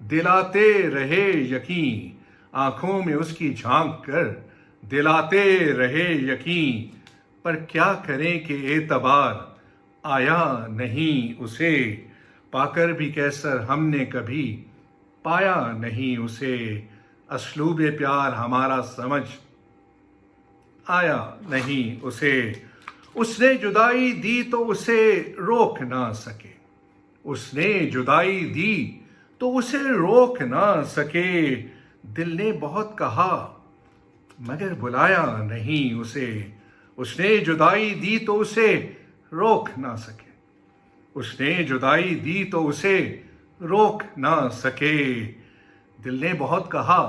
دلاتے رہے یقین، آنکھوں میں اس کی جھانک کر دلاتے رہے یقین، پر کیا کریں کہ اعتبار آیا نہیں اسے، پا کر بھی کیسر ہم نے کبھی پایا نہیں اسے، اسلوب پیار ہمارا سمجھ آیا نہیں اسے، اس نے جدائی دی تو اسے روک نہ سکے، اس نے جدائی دی تو اسے روک نہ سکے، دل نے بہت کہا مگر بلایا نہیں اسے، اس نے جدائی دی تو اسے روک نہ سکے، اس نے جدائی دی تو اسے روک نہ سکے، دل نے بہت کہا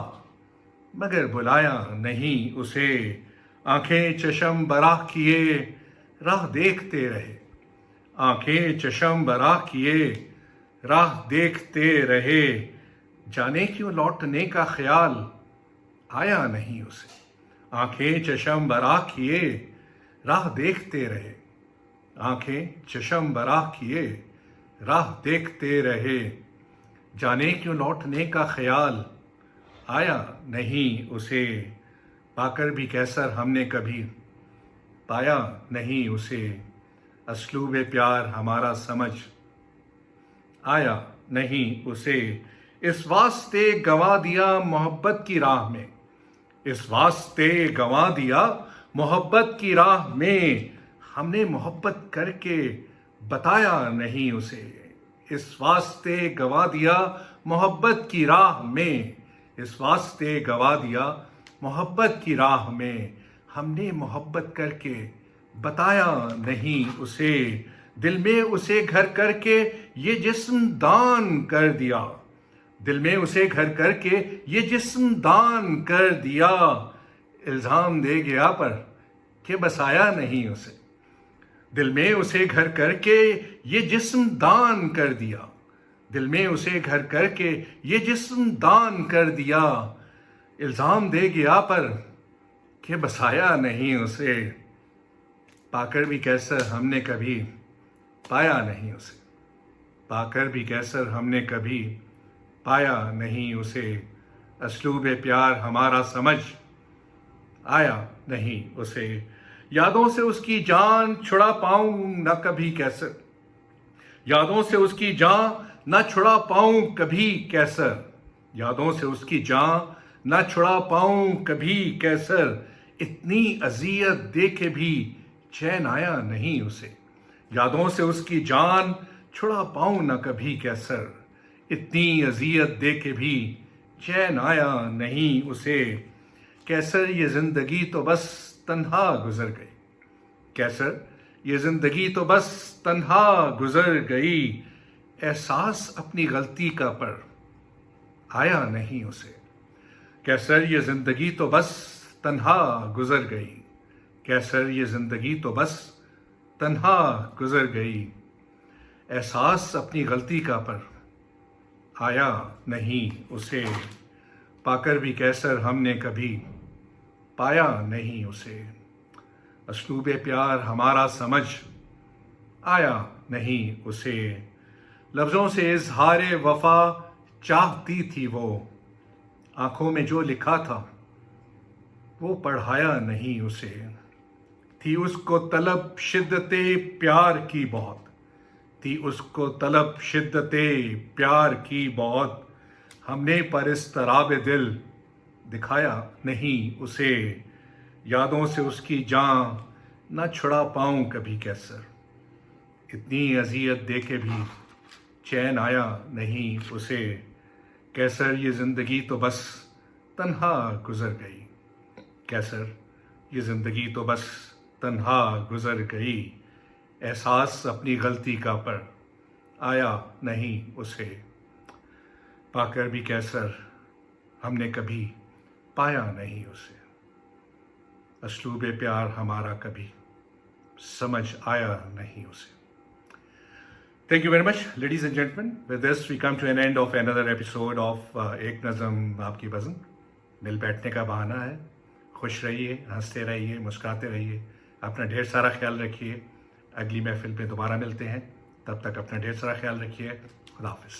مگر بلایا نہیں اسے، آنکھیں چشم براہ کیے راہ دیکھتے رہے، آنکھیں چشم براہ کیے راہ دیکھتے رہے، جانے کیوں لوٹنے کا خیال آیا نہیں اسے، آنکھیں چشم براہ کیے راہ دیکھتے رہے، آنکھیں چشم براہ کیے راہ دیکھتے رہے، جانے کیوں لوٹنے کا خیال آیا نہیں اسے، پا کر بھی کیسر ہم نے کبھی پایا نہیں اسے، اسلوب پیار ہمارا سمجھ آیا نہیں اسے، اس واسطے گنوا دیا محبت کی راہ میں، اس واسطے گنوا دیا محبت کی راہ میں، ہم نے محبت کر کے بتایا نہیں اسے، اس واسطے گنوا دیا محبت کی راہ میں، اس واسطے گنوا دیا محبت کی راہ میں، ہم نے محبت کر کے بتایا نہیں اسے، دل میں اسے گھر کر کے یہ جسم دان کر دیا، دل میں اسے گھر کر کے یہ جسم دان کر دیا، الزام دے گیا پر کہ بسایا نہیں اسے، دل میں اسے گھر کر کے یہ جسم دان کر دیا، دل میں اسے گھر کر کے یہ جسم دان کر دیا، الزام دے گیا پر کہ بسایا نہیں اسے، پا کر بھی کیسر ہم نے کبھی پایا نہیں اسے، پا کر بھی کیسر ہم نے کبھی پایا نہیں اسے، اسلوب پیار ہمارا سمجھ آیا نہیں اسے، یادوں سے اس کی جان چھڑا پاؤں نہ کبھی کیسر، یادوں سے اس کی جان نہ چھڑا پاؤں کبھی کیسر، یادوں سے اس کی جان نہ چھڑا پاؤں کبھی کیسر، اتنی اذیت دے کے بھی چین آیا نہیں اسے، یادوں سے اس کی جان چھڑا پاؤں نہ کبھی کیسر، اتنی اذیت دے کے بھی چین آیا نہیں اسے، کیسر یہ زندگی تو بس تنہا گزر گئی، کیسر یہ زندگی تو بس تنہا گزر گئی، احساس اپنی غلطی کا پر آیا نہیں اسے، کیسر یہ زندگی تو بس تنہا گزر گئی، کیسر یہ زندگی تو بس تنہا گزر گئی، احساس اپنی غلطی کا پر آیا نہیں اسے، پا کر بھی کیسر ہم نے کبھی پایا نہیں اسے، اسلوب پیار ہمارا سمجھ آیا نہیں اسے، لفظوں سے اظہار وفا چاہتی تھی وہ، آنکھوں میں جو لکھا تھا وہ پڑھایا نہیں اسے، تھی اس کو طلب شدت پیار کی بہت، تھی اس کو طلب شدت پیار کی بہت، ہم نے پر اضطراب دل دکھایا نہیں اسے، یادوں سے اس کی جان نہ چھڑا پاؤں کبھی کیسر، اتنی اذیت دے کے بھی چین آیا نہیں اسے، کیسر یہ زندگی تو بس تنہا گزر گئی، کیسر یہ زندگی تو بس تنہا گزر گئی، احساس اپنی غلطی کا پر آیا نہیں اسے، پا کر بھی کیسر ہم نے کبھی پایا نہیں اسے، اسلوب پیار ہمارا کبھی سمجھ آیا نہیں اسے۔ Thank you very much, ladies and gentlemen. With this, we come to an end of another episode of ایک نظم آپ کی بزم۔ مل بیٹھنے کا بہانہ ہے، خوش رہیے، ہنستے رہیے، مسکراتے رہیے، اپنا ڈھیر سارا خیال رکھیے، اگلی محفل پہ دوبارہ ملتے ہیں، تب تک اپنا ڈھیر سارا خیال رکھیے، خدا حافظ۔